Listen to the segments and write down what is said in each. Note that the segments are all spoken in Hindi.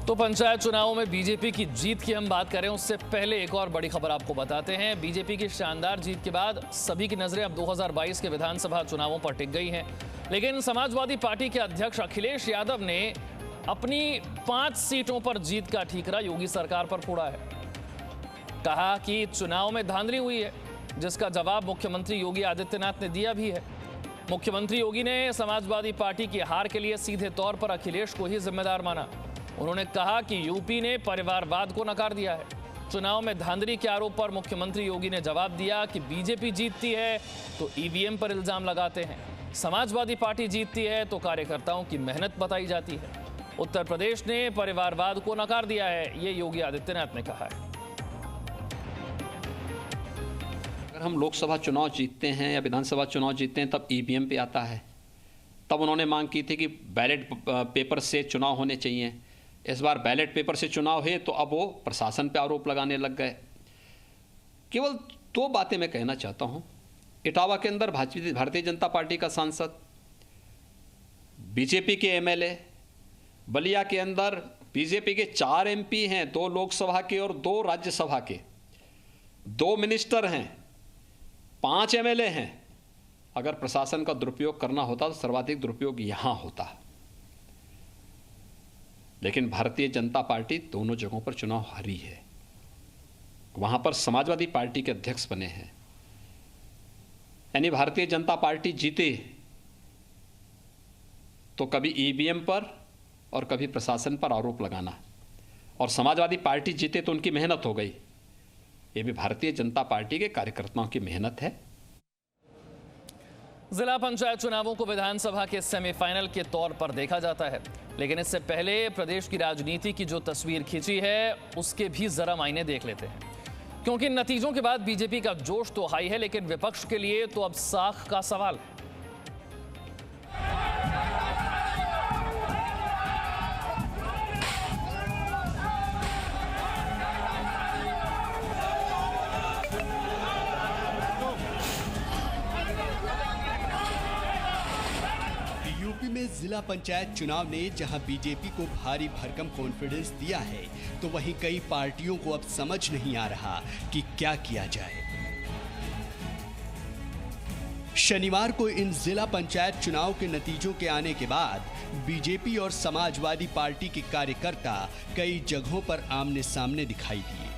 तो पंचायत चुनावों में बीजेपी की जीत की हम बात करें उससे पहले एक और बड़ी खबर आपको बताते हैं। बीजेपी की शानदार जीत के बाद सभी की नजरें अब 2022 के विधानसभा चुनावों पर टिक गई हैं। लेकिन समाजवादी पार्टी के अध्यक्ष अखिलेश यादव ने अपनी 5 सीटों पर जीत का ठीकरा योगी सरकार पर फोड़ा है। कहा कि चुनाव में धांधली हुई है, जिसका जवाब मुख्यमंत्री योगी आदित्यनाथ ने दिया भी है। मुख्यमंत्री योगी ने समाजवादी पार्टी की हार के लिए सीधे तौर पर अखिलेश को ही जिम्मेदार माना। उन्होंने कहा कि यूपी ने परिवारवाद को नकार दिया है। चुनाव में धांधली के आरोप पर मुख्यमंत्री योगी ने जवाब दिया कि बीजेपी जीतती है तो ईवीएम पर इल्जाम लगाते हैं, समाजवादी पार्टी जीतती है तो कार्यकर्ताओं की मेहनत बताई जाती है। उत्तर प्रदेश ने परिवारवाद को नकार दिया है, ये योगी आदित्यनाथ ने कहा है। अगर हम लोकसभा चुनाव जीतते हैं या विधानसभा चुनाव जीतते हैं तब ईवीएम पे आता है। तब उन्होंने मांग की थी कि बैलेट पेपर से चुनाव होने चाहिए। इस बार बैलेट पेपर से चुनाव है तो अब वो प्रशासन पे आरोप लगाने लग गए। केवल 2 बातें मैं कहना चाहता हूं। इटावा के अंदर भारतीय जनता पार्टी का सांसद, बीजेपी के एमएलए, बलिया के अंदर बीजेपी के 4 एमपी हैं, 2 लोकसभा के और 2 राज्यसभा के, 2 मिनिस्टर हैं, 5 एमएलए हैं। अगर प्रशासन का दुरुपयोग करना होता तो सर्वाधिक दुरुपयोग यहां होता। लेकिन भारतीय जनता पार्टी दोनों जगहों पर चुनाव हारी है। वहां पर समाजवादी पार्टी के अध्यक्ष बने हैं। यानी भारतीय जनता पार्टी जीते तो कभी ईवीएम पर और कभी प्रशासन पर आरोप लगाना, और समाजवादी पार्टी जीते तो उनकी मेहनत हो गई। ये भी भारतीय जनता पार्टी के कार्यकर्ताओं की मेहनत है। जिला पंचायत चुनावों को विधानसभा के सेमीफाइनल के तौर पर देखा जाता है, लेकिन इससे पहले प्रदेश की राजनीति की जो तस्वीर खींची है उसके भी जरा मायने देख लेते हैं। क्योंकि नतीजों के बाद बीजेपी का जोश तो हाई है, लेकिन विपक्ष के लिए तो अब साख का सवाल है। यूपी में जिला पंचायत चुनाव ने जहां बीजेपी को भारी भरकम कॉन्फिडेंस दिया है, तो वहीं कई पार्टियों को अब समझ नहीं आ रहा कि क्या किया जाए। शनिवार को इन जिला पंचायत चुनाव के नतीजों के आने के बाद बीजेपी और समाजवादी पार्टी के कार्यकर्ता कई जगहों पर आमने सामने दिखाई दिए।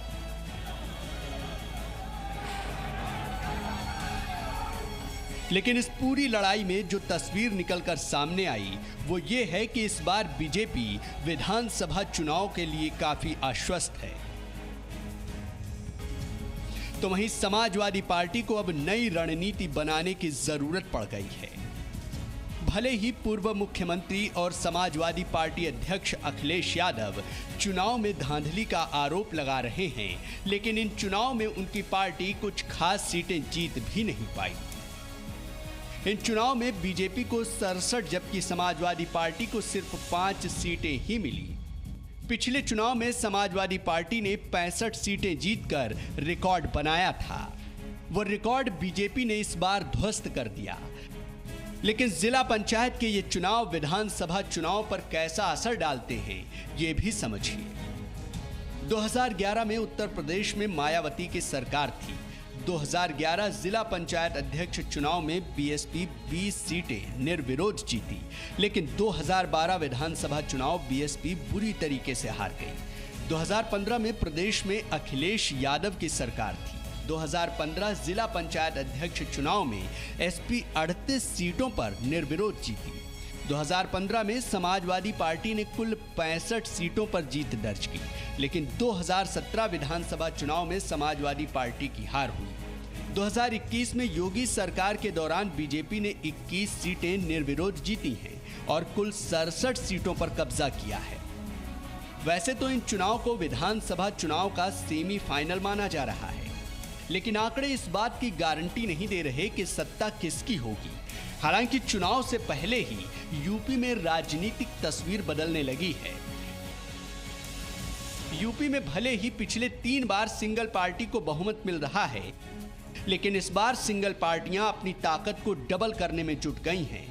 लेकिन इस पूरी लड़ाई में जो तस्वीर निकलकर सामने आई वो ये है कि इस बार बीजेपी विधानसभा चुनाव के लिए काफी आश्वस्त है, तो वहीं समाजवादी पार्टी को अब नई रणनीति बनाने की जरूरत पड़ गई है। भले ही पूर्व मुख्यमंत्री और समाजवादी पार्टी अध्यक्ष अखिलेश यादव चुनाव में धांधली का आरोप लगा रहे हैं, लेकिन इन चुनाव में उनकी पार्टी कुछ खास सीटें जीत भी नहीं पाई। इन चुनाव में बीजेपी को 67 जबकि समाजवादी पार्टी को सिर्फ 5 सीटें ही मिली। पिछले चुनाव में समाजवादी पार्टी ने 65 सीटें जीतकर रिकॉर्ड बनाया था। वो रिकॉर्ड बीजेपी ने इस बार ध्वस्त कर दिया। लेकिन जिला पंचायत के ये चुनाव विधानसभा चुनाव पर कैसा असर डालते हैं, ये भी समझिए। 2011 में उत्तर प्रदेश में मायावती की सरकार थी। 2011 जिला पंचायत अध्यक्ष चुनाव में बीएसपी 20 सीटें निर्विरोध जीती, लेकिन 2012 विधानसभा चुनाव बीएसपी बुरी तरीके से हार गई। 2015 में प्रदेश में अखिलेश यादव की सरकार थी। 2015 जिला पंचायत अध्यक्ष चुनाव में एसपी 38 सीटों पर निर्विरोध जीती। 2015 में समाजवादी पार्टी ने कुल 65 सीटों पर जीत दर्ज की, लेकिन 2017 विधानसभा चुनाव में समाजवादी पार्टी की हार हुई। 2021 में योगी सरकार के दौरान बीजेपी ने 21 सीटें निर्विरोध जीती हैं और कुल 67 सीटों पर कब्जा किया है। वैसे तो इन चुनाव को विधानसभा चुनाव का सेमीफाइनल माना जा रहा है, लेकिन आंकड़े इस बात की गारंटी नहीं दे रहे कि सत्ता किसकी होगी। हालांकि चुनाव से पहले ही यूपी में राजनीतिक तस्वीर बदलने लगी है। यूपी में भले ही पिछले 3 बार सिंगल पार्टी को बहुमत मिल रहा है, लेकिन इस बार सिंगल पार्टियां अपनी ताकत को डबल करने में जुट गई हैं।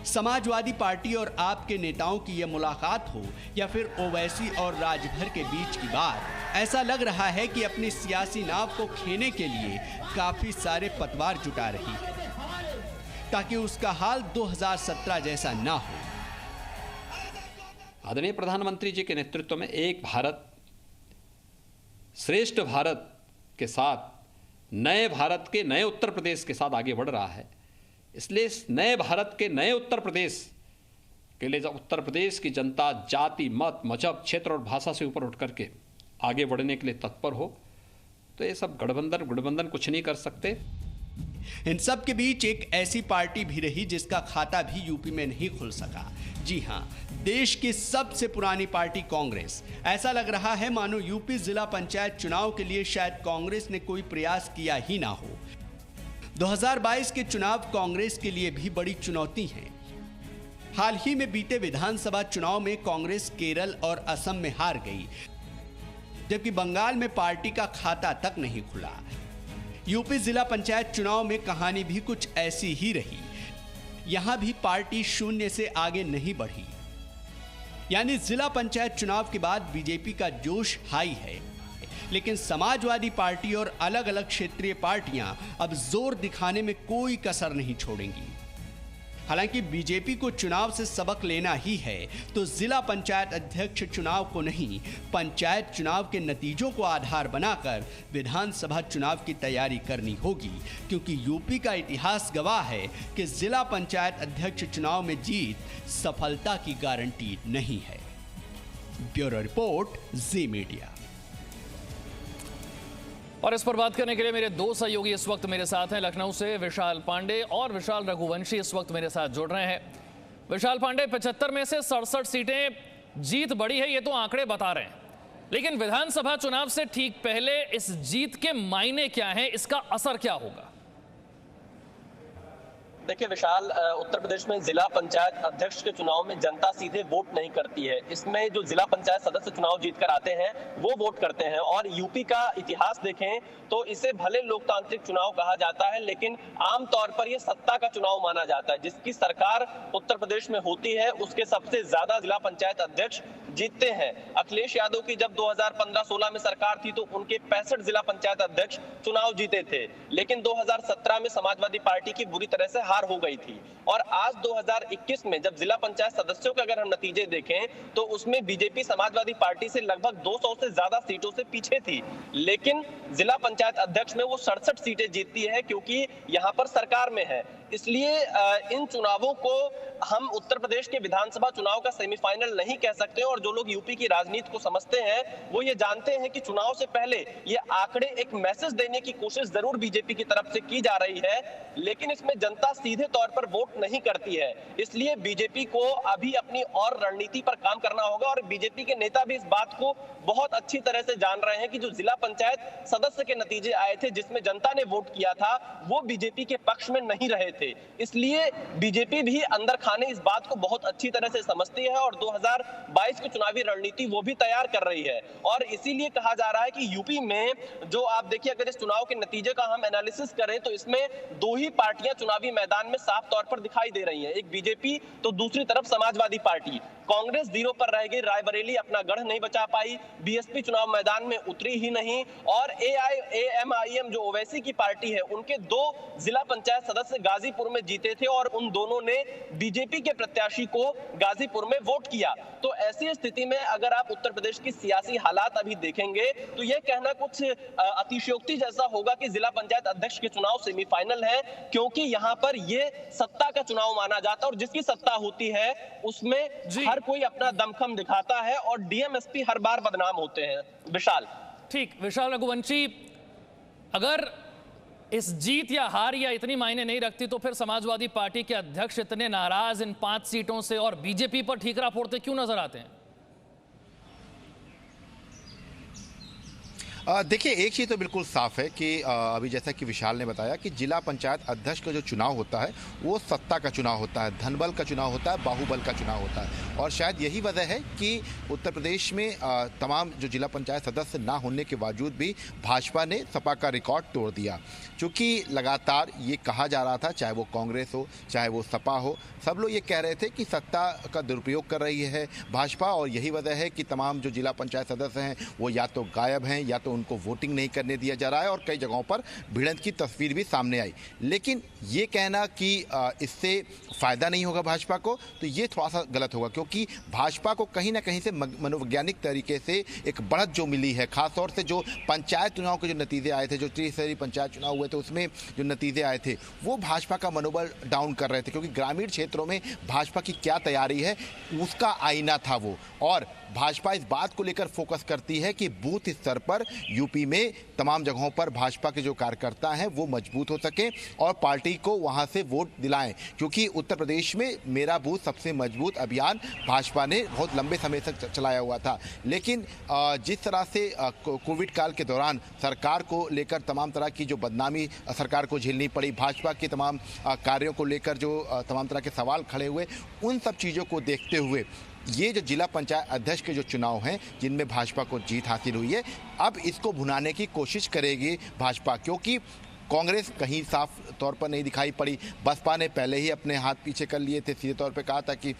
समाजवादी पार्टी और आप के नेताओं की यह मुलाकात हो या फिर ओवैसी और राजभर के बीच की बात, ऐसा लग रहा है कि अपनी सियासी नाव को खेने के लिए काफी सारे पतवार जुटा रही है ताकि उसका हाल 2017 जैसा ना हो। आदरणीय प्रधानमंत्री जी के नेतृत्व में एक भारत श्रेष्ठ भारत के साथ नए भारत के नए उत्तर प्रदेश के साथ आगे बढ़ रहा है। इसलिए इस नए भारत के नए उत्तर प्रदेश के लिए जब उत्तर प्रदेश की जनता जाति मत मजहब क्षेत्र और भाषा से ऊपर उठ करके आगे बढ़ने के लिए तत्पर हो तो ये सब गठबंधन कुछ नहीं कर सकते। इन सब के बीच एक ऐसी पार्टी भी रही जिसका खाता भी यूपी में नहीं खुल सका। जी हां, देश की सबसे पुरानी पार्टी कांग्रेस। ऐसा लग रहा है मानो यूपी जिला पंचायत चुनाव के लिए शायद कांग्रेस ने कोई प्रयास किया ही ना हो। 2022 के चुनाव कांग्रेस के लिए भी बड़ी चुनौती है। हाल ही में बीते विधानसभा चुनाव में कांग्रेस केरल और असम में हार गई, जबकि बंगाल में पार्टी का खाता तक नहीं खुला। यूपी जिला पंचायत चुनाव में कहानी भी कुछ ऐसी ही रही। यहां भी पार्टी शून्य से आगे नहीं बढ़ी। यानी जिला पंचायत चुनाव के बाद बीजेपी का जोश हाई है, लेकिन समाजवादी पार्टी और अलग अलग क्षेत्रीय पार्टियां अब जोर दिखाने में कोई कसर नहीं छोड़ेंगी। हालांकि बीजेपी को चुनाव से सबक लेना ही है तो जिला पंचायत अध्यक्ष चुनाव को नहीं, पंचायत चुनाव के नतीजों को आधार बनाकर विधानसभा चुनाव की तैयारी करनी होगी, क्योंकि यूपी का इतिहास गवाह है कि जिला पंचायत अध्यक्ष चुनाव में जीत सफलता की गारंटी नहीं है। ब्यूरो रिपोर्ट, जी मीडिया। और इस पर बात करने के लिए मेरे दो सहयोगी इस वक्त मेरे साथ हैं। लखनऊ से विशाल पांडे और विशाल रघुवंशी इस वक्त मेरे साथ जुड़ रहे हैं। विशाल पांडे, 75 में से 67 सीटें जीत बड़ी है, ये तो आंकड़े बता रहे हैं, लेकिन विधानसभा चुनाव से ठीक पहले इस जीत के मायने क्या हैं, इसका असर क्या होगा? देखिए विशाल, उत्तर प्रदेश में जिला पंचायत अध्यक्ष के चुनाव में जनता सीधे वोट नहीं करती है। इसमें जो जिला पंचायत सदस्य चुनाव जीतकर आते हैं वो वोट करते हैं। और यूपी का इतिहास देखें तो इसे भले लोकतांत्रिक चुनाव कहा जाता है, लेकिन आमतौर पर यह सत्ता का चुनाव माना जाता है। जिसकी सरकार उत्तर प्रदेश में होती है उसके सबसे ज्यादा जिला पंचायत अध्यक्ष जीतते हैं। अखिलेश यादव की जब 2015-16 में सरकार थी तो उनके 65 जिला पंचायत अध्यक्ष चुनाव जीते थे, लेकिन 2017 में समाजवादी पार्टी की बुरी तरह से हार हो गई थी। और आज 2021 में जब जिला पंचायत सदस्यों के अगर हम नतीजे देखें तो उसमें बीजेपी समाजवादी पार्टी से लगभग 200 से ज्यादा सीटों से पीछे थी, लेकिन जिला पंचायत अध्यक्ष में वो 67 सीटें जीतती है क्योंकि यहाँ पर सरकार में है। इसलिए इन चुनावों को हम उत्तर प्रदेश के विधानसभा चुनाव का सेमीफाइनल नहीं कह सकते। और जो लोग यूपी की राजनीति को समझते हैं वो ये जानते हैं कि चुनाव से पहले ये आंकड़े एक मैसेज देने की कोशिश जरूर बीजेपी की तरफ से की जा रही है, लेकिन इसमें जनता सीधे तौर पर वोट नहीं करती है। इसलिए बीजेपी को अभी अपनी और रणनीति पर काम करना होगा। और बीजेपी के नेता भी इस बात को बहुत अच्छी तरह से जान रहे हैं कि जो जिला पंचायत सदस्य के नतीजे आए थे जिसमें जनता ने वोट किया था वो बीजेपी के पक्ष में नहीं रहे थे। इसलिए बीजेपी भी अंदर खाने इस बात को बहुत अच्छी तरह से समझती है और 2022 की चुनावी रणनीति वो भी तैयार कर रही है। और इसीलिए कहा जा रहा है कि यूपी में जो आप देखिए, अगर इस चुनाव के नतीजे का हम एनालिसिस करें तो इसमें दो ही पार्टियां चुनावी मैदान में साफ तौर पर दिखाई दे रही हैं, एक बीजेपी तो दूसरी तरफ समाजवादी पार्टी। कांग्रेस जीरो पर रह गई, रायबरेली अपना गढ़ नहीं बचा पाई, बीएसपी चुनाव मैदान में उतरी ही नहीं। और एआईएमआईएम जो ओवैसी की पार्टी है उनके 2 जिला पंचायत सदस्य गाजीपुर में जीते थे और उन दोनों ने बीजेपी के प्रत्याशी को गाजीपुर में वोट किया। तो ऐसी स्थिति में अगर आप उत्तर प्रदेश की सियासी हालात अभी देखेंगे तो यह कहना कुछ अतिशयोक्ति जैसा होगा कि जिला पंचायत अध्यक्ष के चुनाव सेमीफाइनल है, क्योंकि यहाँ पर यह सत्ता का चुनाव माना जाता है और जिसकी सत्ता होती है उसमें हर कोई अपना दमखम दिखाता है और डीएम-एसपी हर बार बदनाम होते हैं। विशाल, ठीक, विशाल रघुवंशी, अगर इस जीत या हार या इतनी मायने नहीं रखती तो फिर समाजवादी पार्टी के अध्यक्ष इतने नाराज इन 5 सीटों से और बीजेपी पर ठीकरा फोड़ते क्यों नजर आते हैं? देखिए, एक चीज़ तो बिल्कुल साफ है कि अभी जैसा कि विशाल ने बताया कि जिला पंचायत अध्यक्ष का जो चुनाव होता है वो सत्ता का चुनाव होता है, धनबल का चुनाव होता है, बाहुबल का चुनाव होता है। और शायद यही वजह है कि उत्तर प्रदेश में तमाम जो जिला पंचायत सदस्य ना होने के बावजूद भी भाजपा ने सपा का रिकॉर्ड तोड़ दिया। क्योंकि लगातार ये कहा जा रहा था, चाहे वो कांग्रेस हो चाहे वो सपा हो, सब लोग ये कह रहे थे कि सत्ता का दुरुपयोग कर रही है भाजपा, और यही वजह है कि तमाम जो जिला पंचायत सदस्य हैं वो या तो गायब हैं या तो उनको वोटिंग नहीं करने दिया जा रहा है, और कई जगहों पर भिड़ंत की तस्वीर भी सामने आई। लेकिन ये कहना कि इससे फ़ायदा नहीं होगा भाजपा को, तो ये थोड़ा सा गलत होगा, क्योंकि भाजपा को कहीं ना कहीं से मनोवैज्ञानिक तरीके से एक बढ़त जो मिली है, खासतौर से जो पंचायत चुनाव के जो नतीजे आए थे, जो त्रिस्तरीय पंचायत चुनाव हुए थे उसमें जो नतीजे आए थे वो भाजपा का मनोबल डाउन कर रहे थे, क्योंकि ग्रामीण क्षेत्रों में भाजपा की क्या तैयारी है उसका आईना था वो। और भाजपा इस बात को लेकर फोकस करती है कि बूथ स्तर पर यूपी में तमाम जगहों पर भाजपा के जो कार्यकर्ता हैं वो मजबूत हो सकें और पार्टी को वहां से वोट दिलाएं, क्योंकि उत्तर प्रदेश में मेरा बूथ सबसे मजबूत अभियान भाजपा ने बहुत लंबे समय तक चलाया हुआ था। लेकिन जिस तरह से कोविड काल के दौरान सरकार को लेकर तमाम तरह की जो बदनामी सरकार को झेलनी पड़ी, भाजपा के तमाम कार्यों को लेकर जो तमाम तरह के सवाल खड़े हुए, उन सब चीज़ों को देखते हुए ये जो जिला पंचायत अध्यक्ष के जो चुनाव हैं जिनमें भाजपा को जीत हासिल हुई है, अब इसको भुनाने की कोशिश करेगी भाजपा, क्योंकि कांग्रेस कहीं साफ तौर पर नहीं दिखाई पड़ी। बसपा ने पहले ही अपने हाथ पीछे कर लिए थे, सीधे तौर पे कहा था कि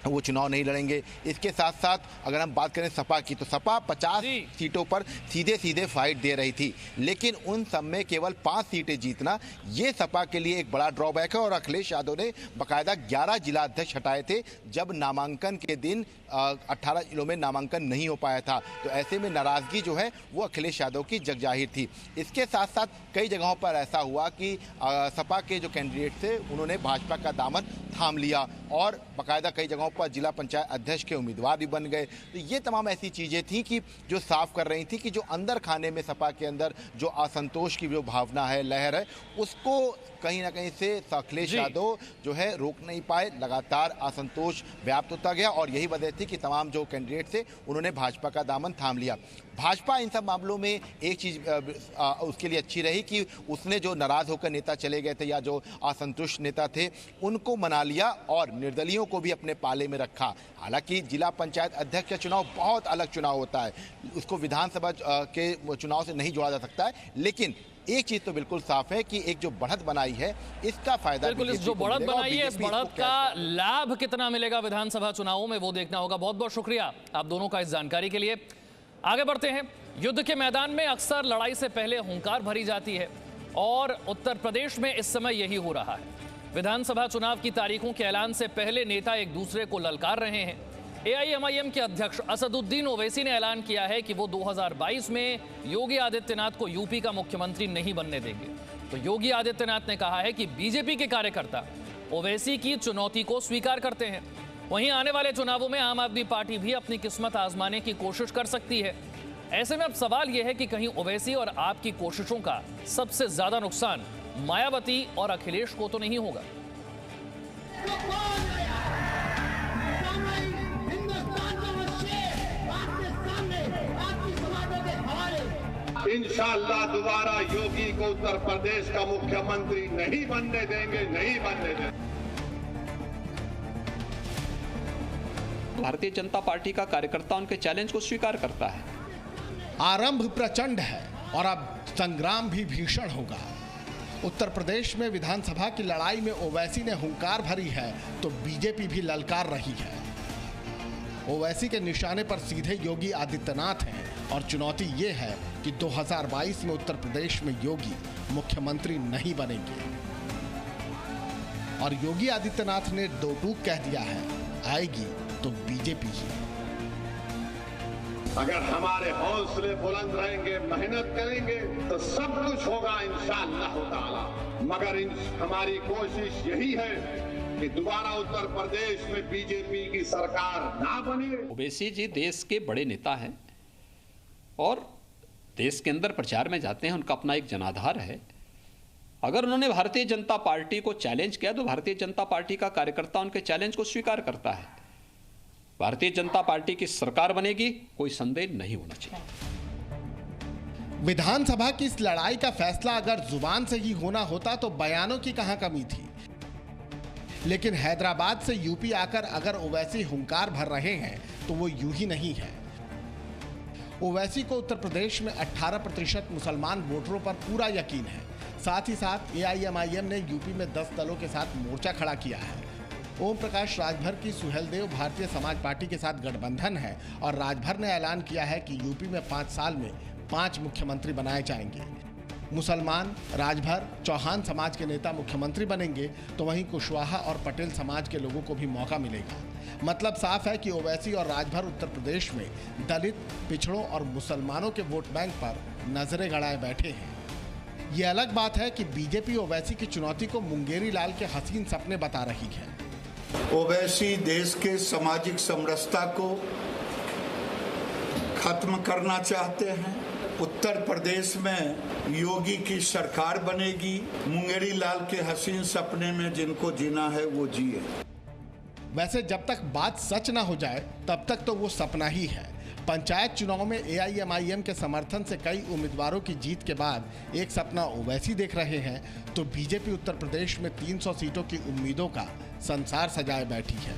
वो चुनाव नहीं लड़ेंगे। इसके साथ साथ अगर हम बात करें सपा की, तो सपा 50 सीटों पर सीधे सीधे फाइट दे रही थी, लेकिन उन सब में केवल 5 सीटें जीतना ये सपा के लिए एक बड़ा ड्रॉबैक है। और अखिलेश यादव ने बाकायदा 11 जिला अध्यक्ष हटाए थे जब नामांकन के दिन 18 जिलों में नामांकन नहीं हो पाया था, तो ऐसे में नाराजगी जो है वो अखिलेश यादव की जगजाहिर थी। इसके साथ साथ कई जगहों पर ऐसा हुआ कि सपा के जो कैंडिडेट थे उन्होंने भाजपा का दामन थाम लिया और बाकायदा कई जगहों पर जिला पंचायत अध्यक्ष के उम्मीदवार भी बन गए। तो ये तमाम ऐसी चीज़ें थी कि जो साफ कर रही थी कि जो अंदर खाने में सपा के अंदर जो असंतोष की जो भावना है, लहर है, उसको कहीं ना कहीं से अखिलेश यादव जो है रोक नहीं पाए। लगातार असंतोष व्याप्त होता गया और यही वजह थी कि तमाम जो कैंडिडेट थे उन्होंने भाजपा का दामन थाम लिया। भाजपा इन सब मामलों में एक चीज़ उसके लिए अच्छी रही कि उसने जो नाराज होकर नेता चले गए थे या जो असंतुष्ट नेता थे उनको मना लिया और निर्दलीयों को भी अपने पाले में रखा। हालांकि जिला पंचायत अध्यक्ष का चुनाव बहुत अलग चुनाव होता है, उसको विधानसभा के चुनाव से नहीं जोड़ा जा सकता है, लेकिन एक चीज तो बिल्कुल साफ है कि एक जो बढ़त बनाई है इसका फायदा बिल्कुल, इस जो बढ़त बनाई है इस बढ़त का लाभ कितना मिलेगा विधानसभा चुनावों में वो देखना होगा। बहुत बहुत शुक्रिया आप दोनों का इस जानकारी के लिए। आगे बढ़ते हैं। युद्ध के मैदान में अक्सर लड़ाई से पहले हुंकार भरी जाती है और उत्तर प्रदेश में इस समय यही हो रहा है। विधानसभा चुनाव की तारीखों के ऐलान से पहले नेता एक दूसरे को ललकार रहे हैं। एआईएमआईएम के अध्यक्ष असदुद्दीन ओवैसी ने ऐलान किया है कि वो 2022 में योगी आदित्यनाथ को यूपी का मुख्यमंत्री नहीं बनने देंगे। तो योगी आदित्यनाथ ने कहा है कि बीजेपी के कार्यकर्ता ओवैसी की चुनौती को स्वीकार करते हैं। वहीं आने वाले चुनावों में आम आदमी पार्टी भी अपनी किस्मत आजमाने की कोशिश कर सकती है। ऐसे में अब सवाल यह है कि कहीं ओवैसी और आपकी कोशिशों का सबसे ज्यादा नुकसान मायावती और अखिलेश को तो नहीं होगा। इंशाअल्लाह दोबारा योगी को उत्तर प्रदेश का मुख्यमंत्री नहीं बनने देंगे, नहीं बनने देंगे। भारतीय जनता पार्टी का कार्यकर्ता उनके चैलेंज को स्वीकार करता है। आरंभ प्रचंड है और अब संग्राम भी भीषण होगा। उत्तर प्रदेश में विधानसभा की लड़ाई में ओवैसी ने हुंकार भरी है तो बीजेपी भी ललकार रही है। ओवैसी के निशाने पर सीधे योगी आदित्यनाथ हैं और चुनौती ये है कि 2022 में उत्तर प्रदेश में योगी मुख्यमंत्री नहीं बनेंगे। और योगी आदित्यनाथ ने दो टूक कह दिया है, आएगी तो बीजेपी ही। अगर हमारे हौसले बुलंद रहेंगे, मेहनत करेंगे तो सब कुछ होगा इंशाअल्लाह ताला। मगर हमारी कोशिश यही है कि दोबारा उत्तर प्रदेश में बीजेपी की सरकार ना बने। ओवैसी जी देश के बड़े नेता हैं और देश के अंदर प्रचार में जाते हैं, उनका अपना एक जनाधार है। अगर उन्होंने भारतीय जनता पार्टी को चैलेंज किया तो भारतीय जनता पार्टी का कार्यकर्ता उनके चैलेंज को स्वीकार करता है। भारतीय जनता पार्टी की सरकार बनेगी, कोई संदेह नहीं होना चाहिए। विधानसभा की इस लड़ाई का फैसला अगर जुबान से ही होना होता तो बयानों की कहां कमी थी। लेकिन हैदराबाद से यूपी आकर अगर ओवैसी हुंकार भर रहे हैं तो वो यूं ही नहीं है। ओवैसी को उत्तर प्रदेश में 18% मुसलमान वोटरों पर पूरा यकीन है। साथ ही साथ एआईएमआईएम ने यूपी में 10 दलों के साथ मोर्चा खड़ा किया है। ओम प्रकाश राजभर की सुहेलदेव भारतीय समाज पार्टी के साथ गठबंधन है और राजभर ने ऐलान किया है कि यूपी में 5 साल में 5 मुख्यमंत्री बनाए जाएंगे। मुसलमान, राजभर, चौहान समाज के नेता मुख्यमंत्री बनेंगे तो वहीं कुशवाहा और पटेल समाज के लोगों को भी मौका मिलेगा। मतलब साफ है कि ओवैसी और राजभर उत्तर प्रदेश में दलित, पिछड़ों और मुसलमानों के वोट बैंक पर नजरें गड़ाए बैठे हैं। ये अलग बात है कि बीजेपी ओवैसी की चुनौती को मुंगेरी लाल के हसीन सपने बता रही है। ओवैसी देश के सामाजिक समरसता को खत्म करना चाहते हैं। उत्तर प्रदेश में योगी की सरकार बनेगी। मुंगेरी लाल के हसीन सपने में जिनको जीना है वो जिए। वैसे जब तक बात सच ना हो जाए तब तक तो वो सपना ही है। पंचायत चुनाव में एआईएमआईएम के समर्थन से कई उम्मीदवारों की जीत के बाद एक सपना ओवैसी देख रहे हैं तो बीजेपी उत्तर प्रदेश में 300 सीटों की उम्मीदों का संसार सजाए बैठी है।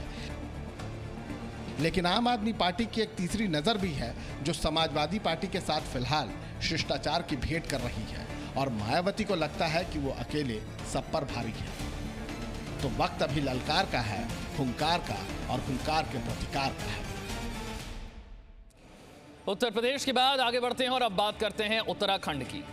लेकिन आम आदमी पार्टी की एक तीसरी नजर भी है जो समाजवादी पार्टी के साथ फिलहाल शिष्टाचार की भेंट कर रही है और मायावती को लगता है कि वो अकेले सब पर भारी है। तो वक्त अभी ललकार का है, हुंकार का, और हुंकार के प्रतिकार का है। उत्तर प्रदेश के बाद आगे बढ़ते हैं और अब बात करते हैं उत्तराखंड की।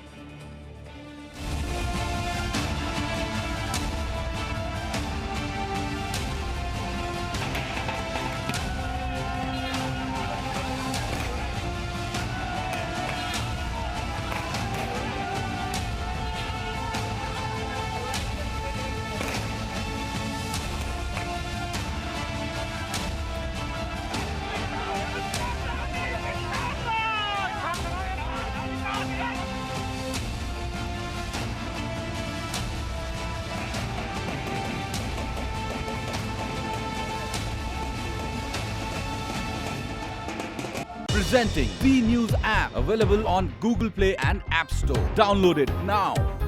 Presenting B News app, available on Google Play and App Store. Download it now.